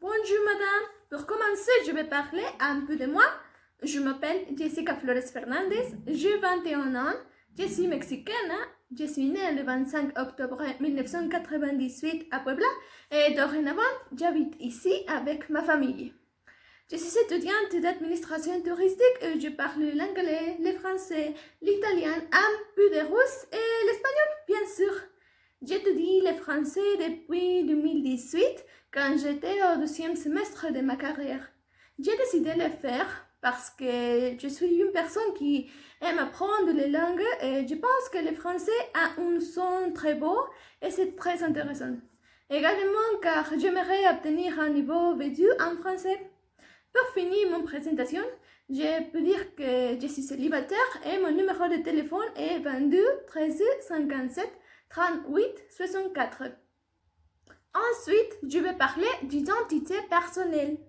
Bonjour madame, pour commencer je vais parler un peu de moi. Je m'appelle Jessica Flores Fernandez, j'ai 21 ans, je suis mexicaine, je suis née le 25 octobre 1998 à Puebla et dorénavant j'habite ici avec ma famille. Je suis étudiante d'administration touristique et je parle l'anglais, le français, l'italien, un peu de russe et l'espagnol, bien sûr. J'étudie le français depuis 2018 quand j'étais au deuxième semestre de ma carrière. J'ai décidé de le faire parce que je suis une personne qui aime apprendre les langues et je pense que le français a un son très beau et c'est très intéressant. Également car j'aimerais obtenir un niveau B2 en français. Pour finir mon présentation, je peux dire que je suis célibataire et mon numéro de téléphone est 22 13 57 38 64. Ensuite, je vais parler d'identité personnelle.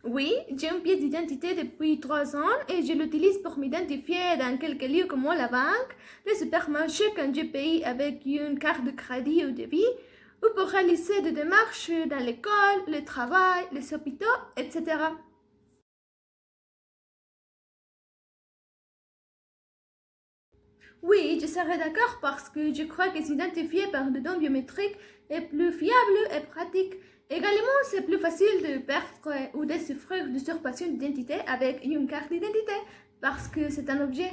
Oui, j'ai une pièce d'identité depuis 3 ans et je l'utilise pour m'identifier dans quelques lieux comme la banque, le supermarché quand je paye avec une carte de crédit ou débit, ou pour réaliser des démarches dans l'école, le travail, les hôpitaux, etc. Oui, je serais d'accord parce que je crois que s'identifier par des données biométriques est plus fiable et pratique. Également, c'est plus facile de perdre ou de souffrir d'usurpation d'identité avec une carte d'identité parce que c'est un objet.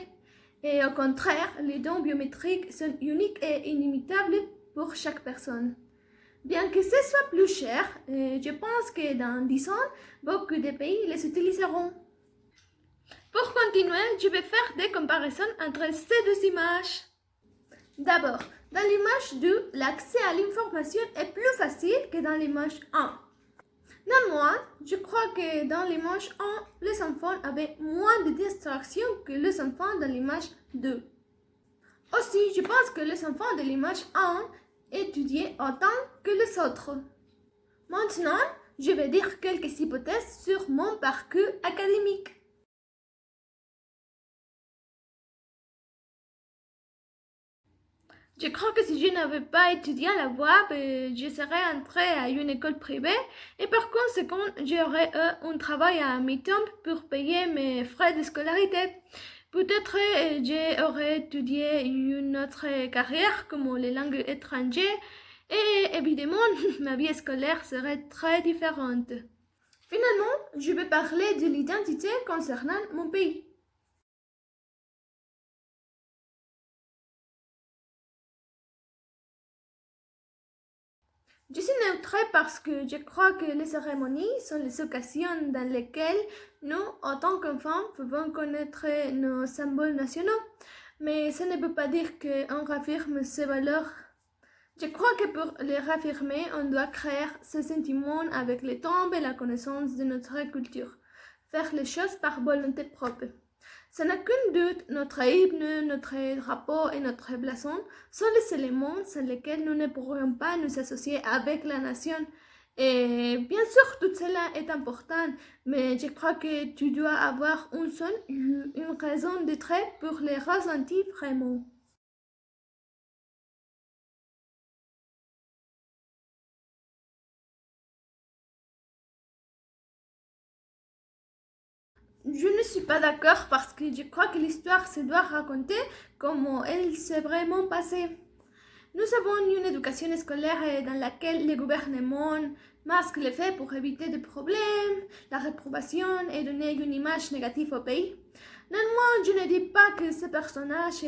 Et au contraire, les données biométriques sont uniques et inimitables pour chaque personne. Bien que ce soit plus cher, je pense que dans 10 ans, beaucoup de pays les utiliseront. Pour continuer, je vais faire des comparaisons entre ces deux images. D'abord, dans l'image 2, l'accès à l'information est plus facile que dans l'image 1. Néanmoins, je crois que dans l'image 1, les enfants avaient moins de distractions que les enfants dans l'image 2. Aussi, je pense que les enfants de l'image 1 étudiaient autant que les autres. Maintenant, je vais dire quelques hypothèses sur mon parcours académique. Je crois que si je n'avais pas étudié à la voie, je serais entrée à une école privée et par conséquent, j'aurais eu un travail à mi-temps pour payer mes frais de scolarité. Peut-être j'aurais étudié une autre carrière comme les langues étrangères et évidemment, ma vie scolaire serait très différente. Finalement, je vais parler de l'identité concernant mon pays. Je suis neutre parce que je crois que les cérémonies sont les occasions dans lesquelles nous, en tant qu'enfants, pouvons connaître nos symboles nationaux. Mais ça ne veut pas dire qu'on réaffirme ces valeurs. Je crois que pour les réaffirmer, on doit créer ce sentiment avec le temps et la connaissance de notre culture. Faire les choses par volonté propre. Ça n'a qu'un doute, notre hymne, notre drapeau et notre blason sont les éléments sans lesquels nous ne pourrions pas nous associer avec la nation. Et bien sûr, tout cela est important, mais je crois que tu dois avoir une raison d'être pour les ressentir vraiment. Je ne suis pas d'accord parce que je crois que l'histoire se doit raconter comme elle s'est vraiment passée. Nous avons une éducation scolaire dans laquelle le gouvernement masque les faits pour éviter des problèmes, la réprobation et donner une image négative au pays. Néanmoins, je ne dis pas que ces personnages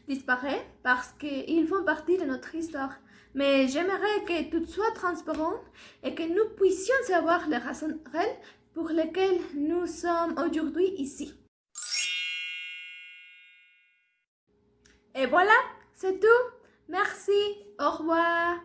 disparaissent parce qu'ils font partie de notre histoire. Mais j'aimerais que tout soit transparent et que nous puissions savoir les raisons réelles pour lesquelles nous sommes aujourd'hui ici. Et voilà, c'est tout. Merci, au revoir.